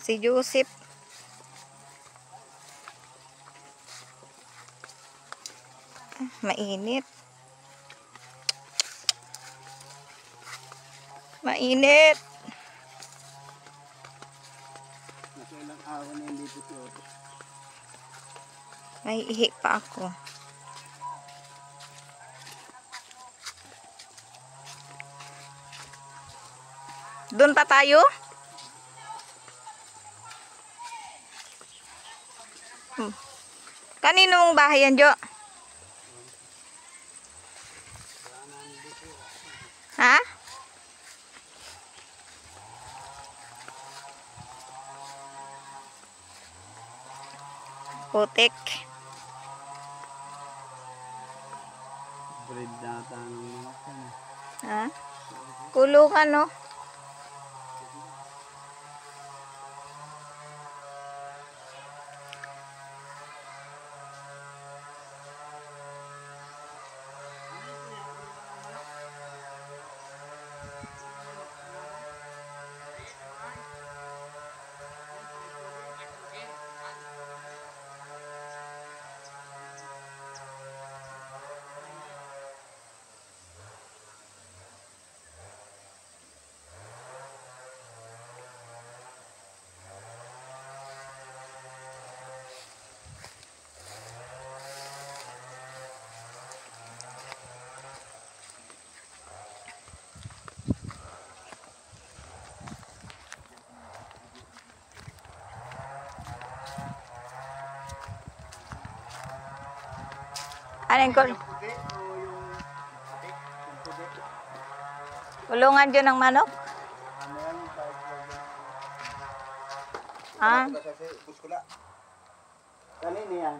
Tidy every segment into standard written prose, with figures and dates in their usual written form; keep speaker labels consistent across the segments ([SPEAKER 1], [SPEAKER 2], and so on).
[SPEAKER 1] Si Joseph. Mainit. Mainit.
[SPEAKER 2] Nasa ilang araw na hindi po.
[SPEAKER 1] May ihi pa ako. Doon pa tayo? Kaninong bahay yan, Jo? Ha? Putik.
[SPEAKER 2] Bread data ng mga kan.
[SPEAKER 1] Ha? Kulungan, no? Ano yung
[SPEAKER 2] Puti o yung puti? Yung puti.
[SPEAKER 1] kulungan dyan ng manok?
[SPEAKER 2] Ano yan yung type of
[SPEAKER 1] Ah,
[SPEAKER 2] Puskula. Kanino yan?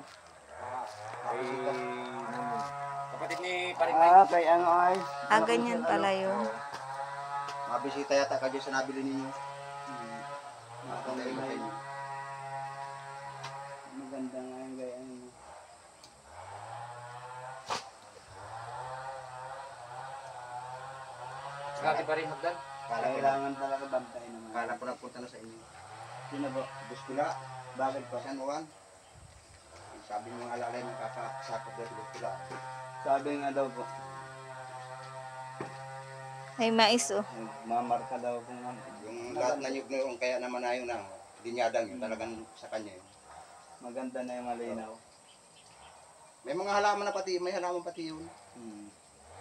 [SPEAKER 3] Kapatid ni Paring
[SPEAKER 2] Kay ano ay?
[SPEAKER 1] ganyan pala yun.
[SPEAKER 3] Mabisita yata kayo sa nabili ninyo.
[SPEAKER 2] Maganda nga yun. Maganda nga yung gayaan mo.
[SPEAKER 3] Saka pa rin magdan.
[SPEAKER 2] Kailangan talaga bantay naman.
[SPEAKER 3] Kala ko nagpunta na sa inyo.
[SPEAKER 2] Sino ba?
[SPEAKER 3] Buskula.
[SPEAKER 2] Bakit pa?
[SPEAKER 3] Saan mo wan? Sabi ng mga alalay nakakasakot daw sa buskula.
[SPEAKER 2] Sabi nga daw po,
[SPEAKER 1] May mais, oh.
[SPEAKER 2] mamarka daw kung ano.
[SPEAKER 3] Yung lahat na nyug na yung kaya naman na yun ang dinyadang yun talagang sa kanya yun.
[SPEAKER 2] Maganda na yung malinaw.
[SPEAKER 3] May mga halaman na pati, may halaman pati yun.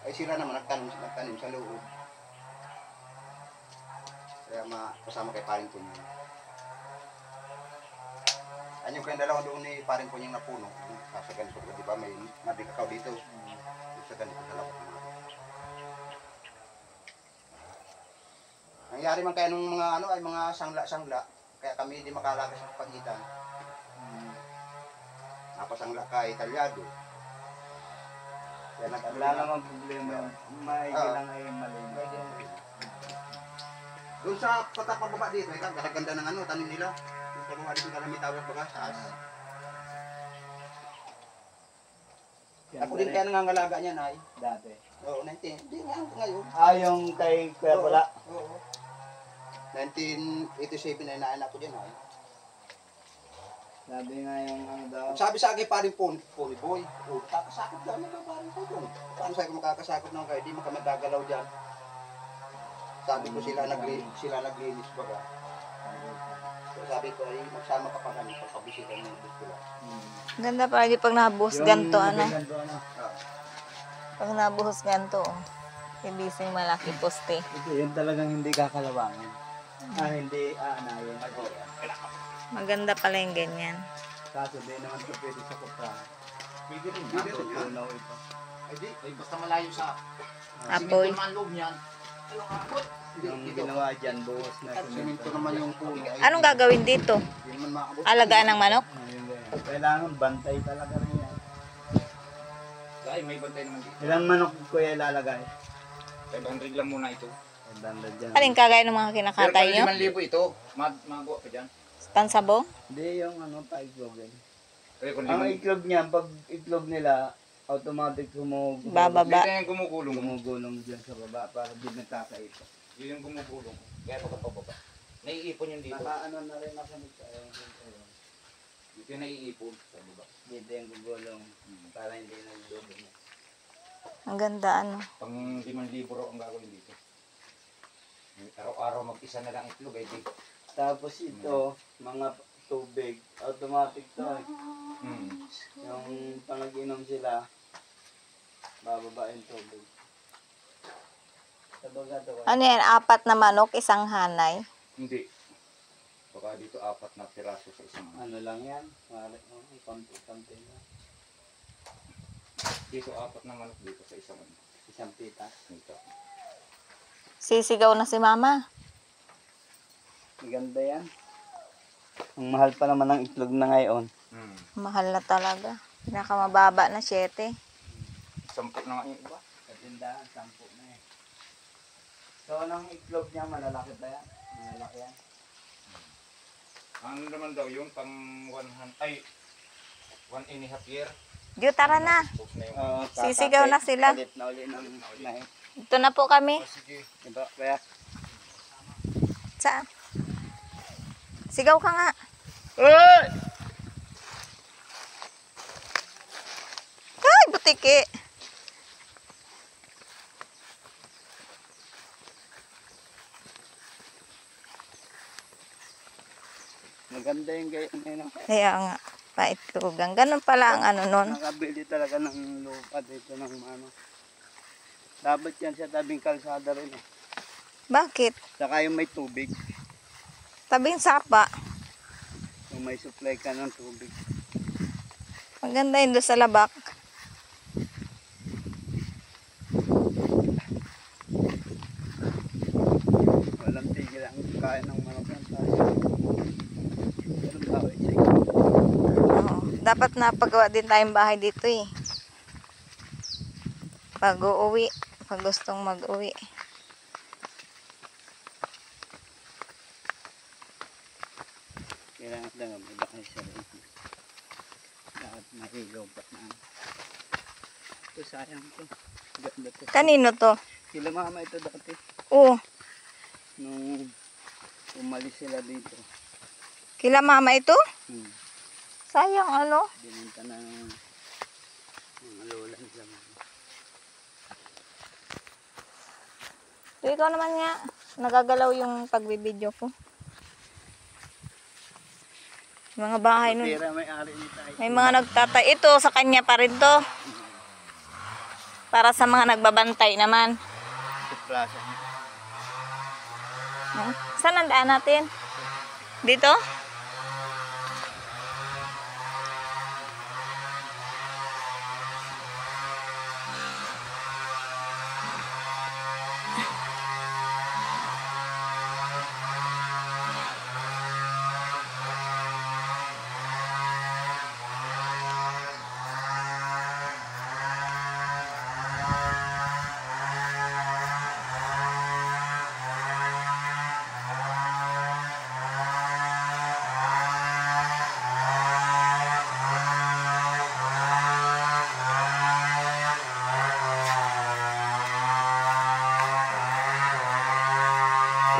[SPEAKER 3] Ay sila naman nagtanim sa loob. Kaya kasama kay Paring Punyang. Ano yung kayong dalawa doon ni Paring Punyang na puno? Sa ganito ko, di ba may nabigakaw dito? Sa ganito dalawa. Nangyari man kaya nung mga ano ay mga sangla-sangla, kaya kami hindi makalaga sa pagitan. Napasangla ka Italyado. Kaya
[SPEAKER 2] Wala namang problema yun. Maigi lang ay malinaw.
[SPEAKER 3] Doon sa patak pababa dito, ikaw, ganda ng ano, tanim nila. Yung pababa dito, kala may tawag baga, taas. Ako din kaya nangangalaga niyan ay.
[SPEAKER 2] Dati.
[SPEAKER 3] Oo, 19. Hindi nga, ngayon.
[SPEAKER 2] Yung kay Kuya Pula.
[SPEAKER 3] Oo. 1987 na inaanak ko dyan ay.
[SPEAKER 2] Sabi nga yung ano daw.
[SPEAKER 3] Sabi sa akin, paring Pony Boy, kakasakot daw nila paring Pony. Paano sa'yo kung makakasakot naman kayo, di makamadagalaw dyan. Sabi ko sila naglinis baga. So sabi ko ay magsama ka pa kami pagpabisita ng buskula.
[SPEAKER 1] Ganda pala di pag nabuhos ganto, ano?
[SPEAKER 3] Ah.
[SPEAKER 1] Pag nabuhos ganto, oh. Ibising malaki poste.
[SPEAKER 2] Ito yun talagang hindi kakalawangan. Hindi aanayin.
[SPEAKER 1] Maganda pala yung ganyan.
[SPEAKER 2] Kaso di naman ito pwede sa kupra.
[SPEAKER 3] Pwede rin yan.
[SPEAKER 2] Tunaw ito.
[SPEAKER 3] Ay basta malayo sa
[SPEAKER 1] Apoy.
[SPEAKER 3] simento naman loob niyan.
[SPEAKER 2] Yung ginawa dyan, buhos na
[SPEAKER 3] Simento naman yung puno.
[SPEAKER 1] Anong gagawin dito?
[SPEAKER 3] Hindi naman maabot.
[SPEAKER 1] Alagaan ng manok?
[SPEAKER 2] Kailangan bantay talaga rin yan.
[SPEAKER 3] Dahil may bantay naman dito.
[SPEAKER 2] Ilang manok kuya ilalagay?
[SPEAKER 3] 500 lang muna ito.
[SPEAKER 2] Bandad dyan.
[SPEAKER 1] Alin kagaya ng mga kinakatay nyo?
[SPEAKER 3] 5,000 ito. Magawa pa dyan.
[SPEAKER 1] Pansabong?
[SPEAKER 2] Hindi yung ano pa iklog eh.
[SPEAKER 3] Kaya kung
[SPEAKER 2] Ang iklog niya, pag iklog nila, automatic
[SPEAKER 1] Bababa.
[SPEAKER 3] Dito yung gumugulong.
[SPEAKER 2] gumugulong dyan sa baba para di nagkakaito.
[SPEAKER 3] Yun yung gumugulong. Kaya pagkapababa.
[SPEAKER 4] Naiipon yun dito.
[SPEAKER 2] Nakaano na rin ako nito.
[SPEAKER 4] Dito yung naiipon. Sa baba.
[SPEAKER 2] Dito yung gugulong para hindi nagdugo na.
[SPEAKER 1] Ang ganda, ano.
[SPEAKER 4] Pang 5,000 raw ang gagawin dito. Araw-araw mag-isa na lang itlog ay di.
[SPEAKER 2] Tapos ito, mga tubig, automatic to eh. Yung pag nag-inom sila, bababa yung tubig. Sabaga to.
[SPEAKER 1] Ano yan, 4 na manok, isang hanay.
[SPEAKER 4] Hindi. Baka dito 4 na piraso sa isang
[SPEAKER 2] Ano lang yan? Konti lang.
[SPEAKER 4] Dito 4 na manok dito sa isang
[SPEAKER 2] Isang pita.
[SPEAKER 4] dito.
[SPEAKER 1] Sisigaw na si mama.
[SPEAKER 2] Maganda yan. Ang mahal pa naman ng itlog na ngayon.
[SPEAKER 1] Mahal na talaga. Pinakamababa na 7.
[SPEAKER 4] 10 na nga yung iba.
[SPEAKER 2] Sa tindahan, 10 na eh. So, anong itlog niya? Malalaki ba yan? Malalaki yan.
[SPEAKER 4] Ano naman daw yung pang 1.5 year.
[SPEAKER 1] Diyo, tara na.
[SPEAKER 4] Tapos na yung
[SPEAKER 1] Sisigaw na sila.
[SPEAKER 2] Palit na uli ng nahin.
[SPEAKER 1] Ito na po kami.
[SPEAKER 4] sige.
[SPEAKER 2] Diba? Kaya,
[SPEAKER 1] Saan? Sigaw ka nga. Ay, butiki.
[SPEAKER 2] maganda yung gayon ngayon.
[SPEAKER 1] Kaya nga, paitlugan. Ganun pala ang ano nun.
[SPEAKER 2] Nakabili talaga ng lupa dito ng ano. Dapat yan sa tabing kalsada rin eh.
[SPEAKER 1] Bakit?
[SPEAKER 2] Saka yung may tubig.
[SPEAKER 1] Tabing sapa.
[SPEAKER 2] Yung may supply ka ng tubig.
[SPEAKER 1] Maganda yun doon sa labak.
[SPEAKER 2] Walang tigil ang kain ng manok ng tayo. Ganun tao isig.
[SPEAKER 1] Oo. Dapat napagawa din tayong bahay dito eh. Pag uuwi. Pag gustong mag-uwi.
[SPEAKER 2] Kailangan lang ang malaki sa rin. Dapat mahigaw pa na. Ito sayang to. Ganda to.
[SPEAKER 1] Kanino to?
[SPEAKER 2] Sila mama ito dati.
[SPEAKER 1] Oo.
[SPEAKER 2] Nung umalis sila dito.
[SPEAKER 1] Kila mama ito?
[SPEAKER 2] Hmm.
[SPEAKER 1] Sayang ano.
[SPEAKER 2] Binenta na ng mga lola nila mama.
[SPEAKER 1] So, ikaw naman nga. Nagagalaw yung pagbibideo ko. Mga bahay nun.
[SPEAKER 2] Tira may ari ni tayo.
[SPEAKER 1] May mga nagtatay. Ito, sa kanya pa rin to. Para sa mga nagbabantay naman.
[SPEAKER 2] Ito plaza niya.
[SPEAKER 1] Hmm? Saan ang daan natin? Dito?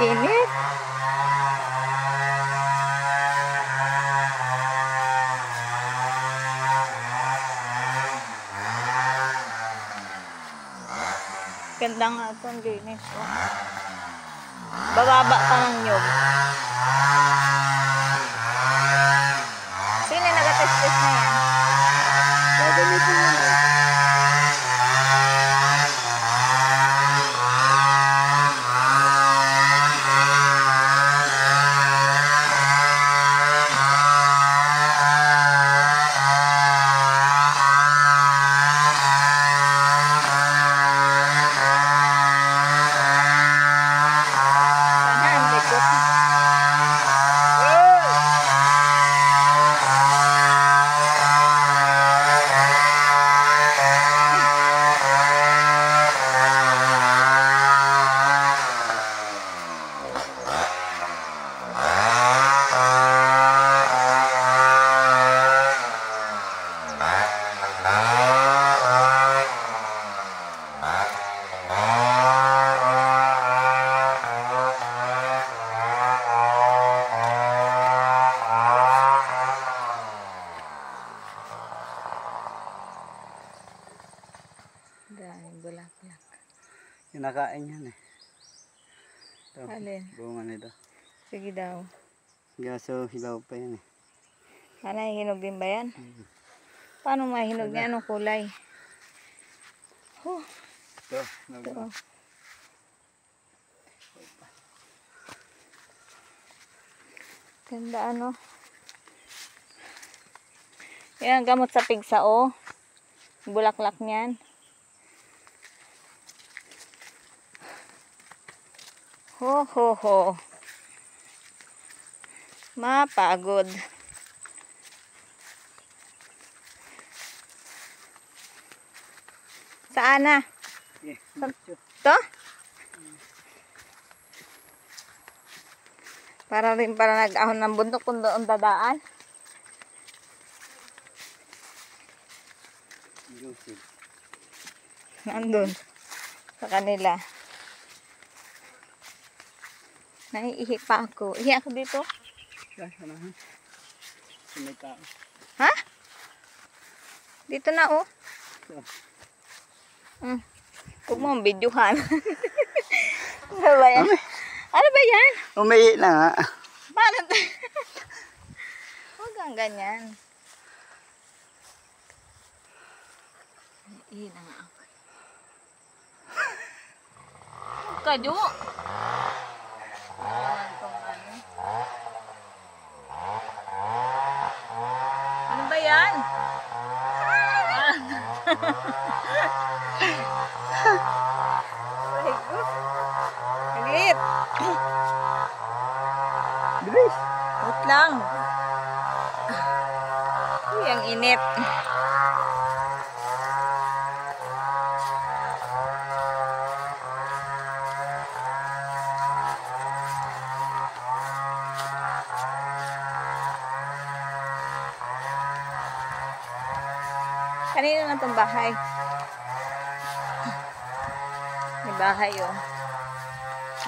[SPEAKER 1] Init. Ganda nga ito, ang linis. Oh. Bababa pa ng nyog. Sino yung nag-test na yan?
[SPEAKER 2] Gagamitin mo na.
[SPEAKER 1] Sana ang likot. Daming bulaklak.
[SPEAKER 2] Kinakain yan eh. Ito,
[SPEAKER 1] Alin?
[SPEAKER 2] bunga nito.
[SPEAKER 1] Sige daw.
[SPEAKER 2] Gaso, hilaw pa yan eh.
[SPEAKER 1] Sana hinog din ba yan? Paano mahinog niya? Anong kulay? Oh,
[SPEAKER 2] Ito,
[SPEAKER 1] ito. Oh. Ganda ano. Yan, gamot sa pigsao. Bulaklak niyan. Ho, ho, ho. Mapagod. Saan na?
[SPEAKER 2] Yeah,
[SPEAKER 1] To? Para rin para nag-ahon ng bundok kung doon dadaan.
[SPEAKER 2] juicy.
[SPEAKER 1] Nandun. Sa kanila. Naiihi pa ako. Ihi ako dito.
[SPEAKER 2] Gaso na ha. May tao.
[SPEAKER 1] Ha? Dito na oh.
[SPEAKER 2] So,
[SPEAKER 1] Huwag mo ang videohan. Ano ba yan? Ano ba yan?
[SPEAKER 2] umihi na nga.
[SPEAKER 1] Paano? Huwag kang ganyan. Ihi na nga ako. Huwag ka, Jo. Ayan tong ano. Ano ba yan? Ay, Aglit.
[SPEAKER 2] Bilis!
[SPEAKER 1] Wait lang. Uy, ang init. Kanino na itong bahay? May bahay oh.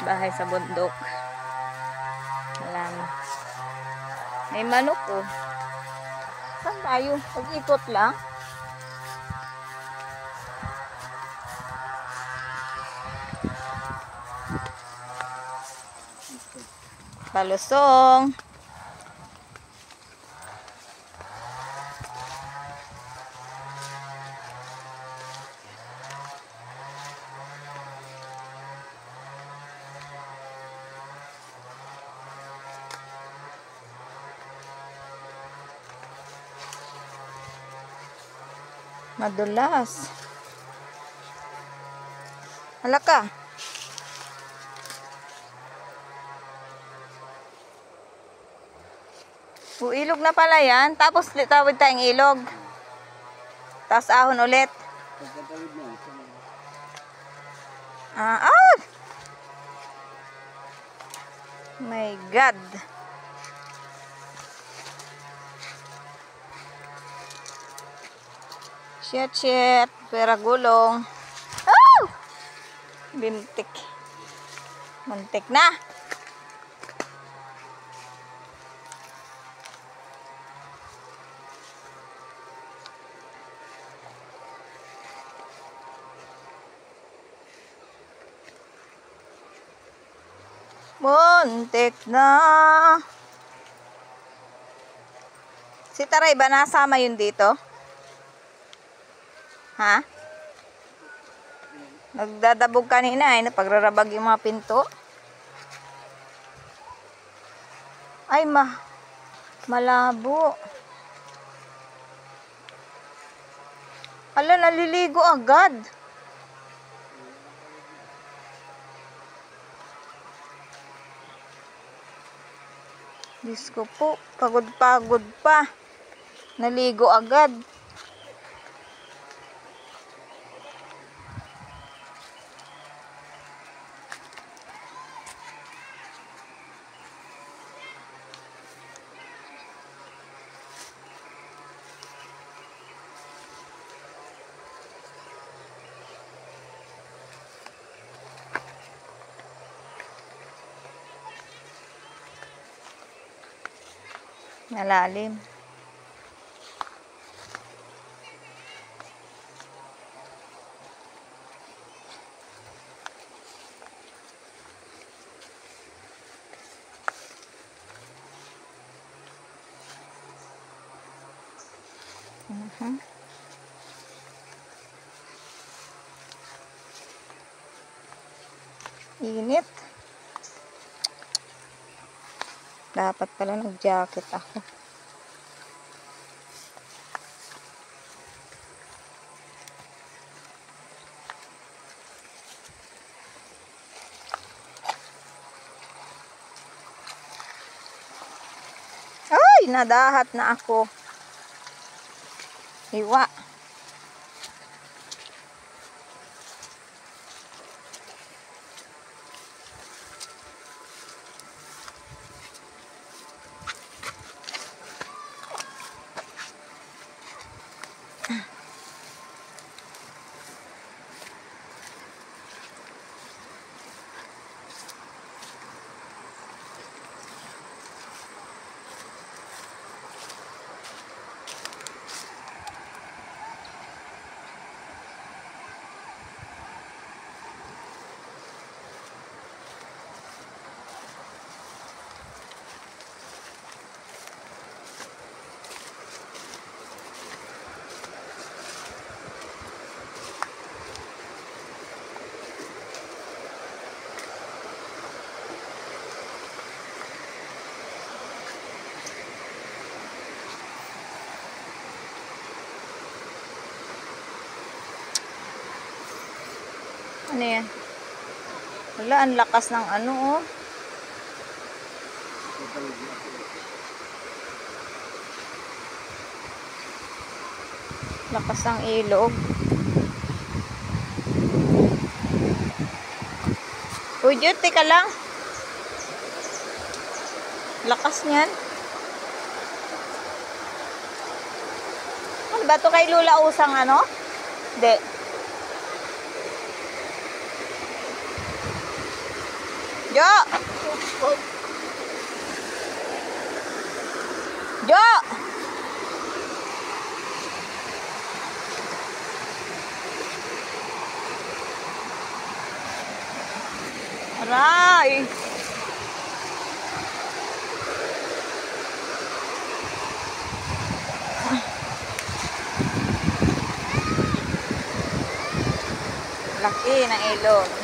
[SPEAKER 1] Bahay sa bundok. Alam. May manok oh. Saan tayo? Pag-ikot lang. Palusong. Madulas. Hala ka. Ilog na pala yan. Tapos tawid tayong ilog. Tapos ahon ulit.
[SPEAKER 2] Pagkatawid na.
[SPEAKER 1] Ah! My God. Shit. Pera gulong. Oh! Bintik. Muntik na. Muntik na. Si Taray ba nasama yun dito? Ha? Nagdadabog kanina eh. Napagrarabag yung mga pinto. Ay, malabo. Ala, naliligo agad. Diyos ko po, pagod pa. Naligo agad. Malalim. Init. Dapat pala nag-jacket ako. Ay, nadahat na ako. Hiwa. Ano yan? Wala, ang lakas ng ano, oh. Lakas ng ilog. Uy, Jut, teka lang. Lakas niyan. Ano ba ito kay Lula Usang ano? Hindi. Jo! Jo! Aray! Laki ng ilog.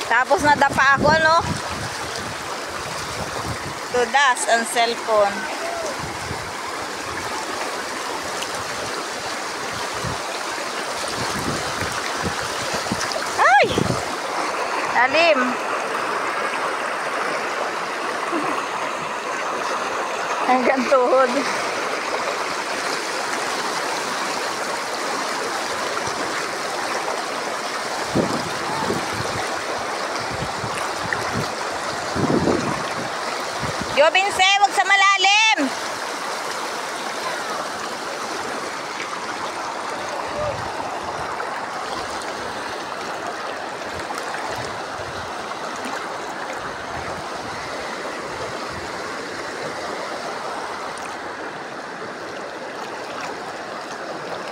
[SPEAKER 1] Tapos nadapa ako, no? Tudas ang cellphone. Ay! Lalim. Hanggang tuhod. Jobinse, wag sa malalim.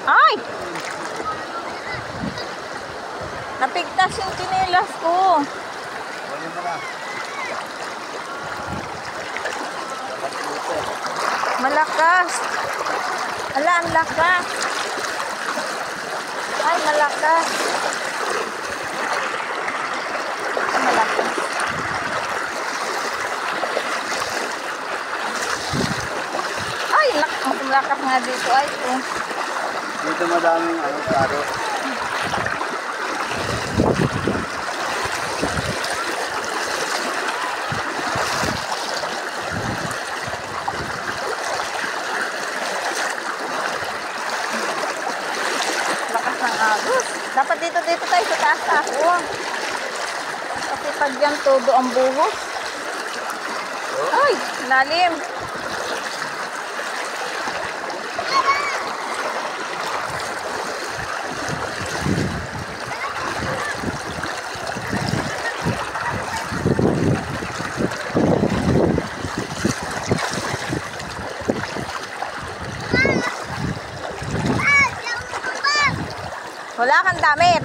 [SPEAKER 1] Ay! Napigtas yung chinelas ko.
[SPEAKER 3] Wala mo na.
[SPEAKER 1] Malakas. Ala, ang lakas. Ay, malakas. Malakas. Ay, malakas nga dito. Ay, oh.
[SPEAKER 3] Dito madaming klaro.
[SPEAKER 1] Dapat dito tayo sa taas ako. Kasi pag yan todo ang buhos. Ay, lalim. Wala kang damit.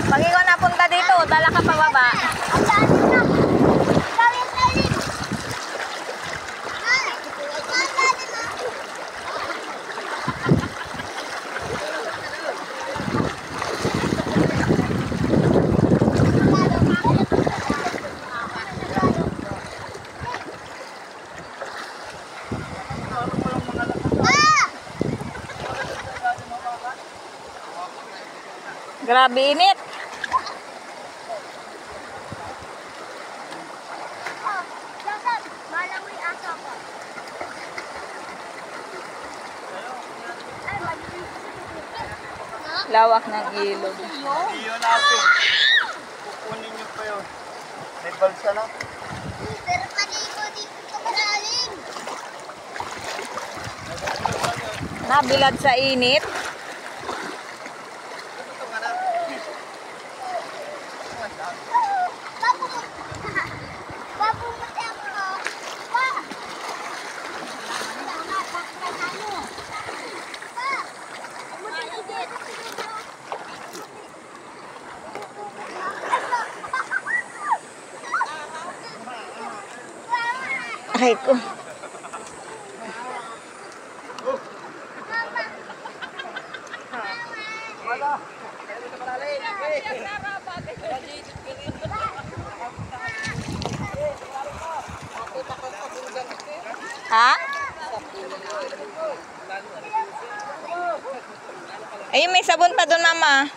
[SPEAKER 1] Pag ikaw napunta dito, dala ka pababa. Grabe init. Lawak ng ilog.
[SPEAKER 2] Hindi yun natin. Kukunin nyo pa yun. May balsa na.
[SPEAKER 5] Pero paligo dito sa malalim.
[SPEAKER 1] Nabilad sa init.
[SPEAKER 5] Babu mo siya mo. Pa!
[SPEAKER 1] Ay ko. Ha? Ayun, may sabon pa doon, mama.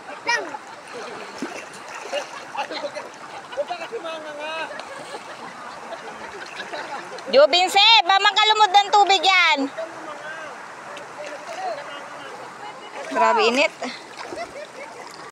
[SPEAKER 1] Jo, Binse, ba makalumod ng tubig yan? Grabe init.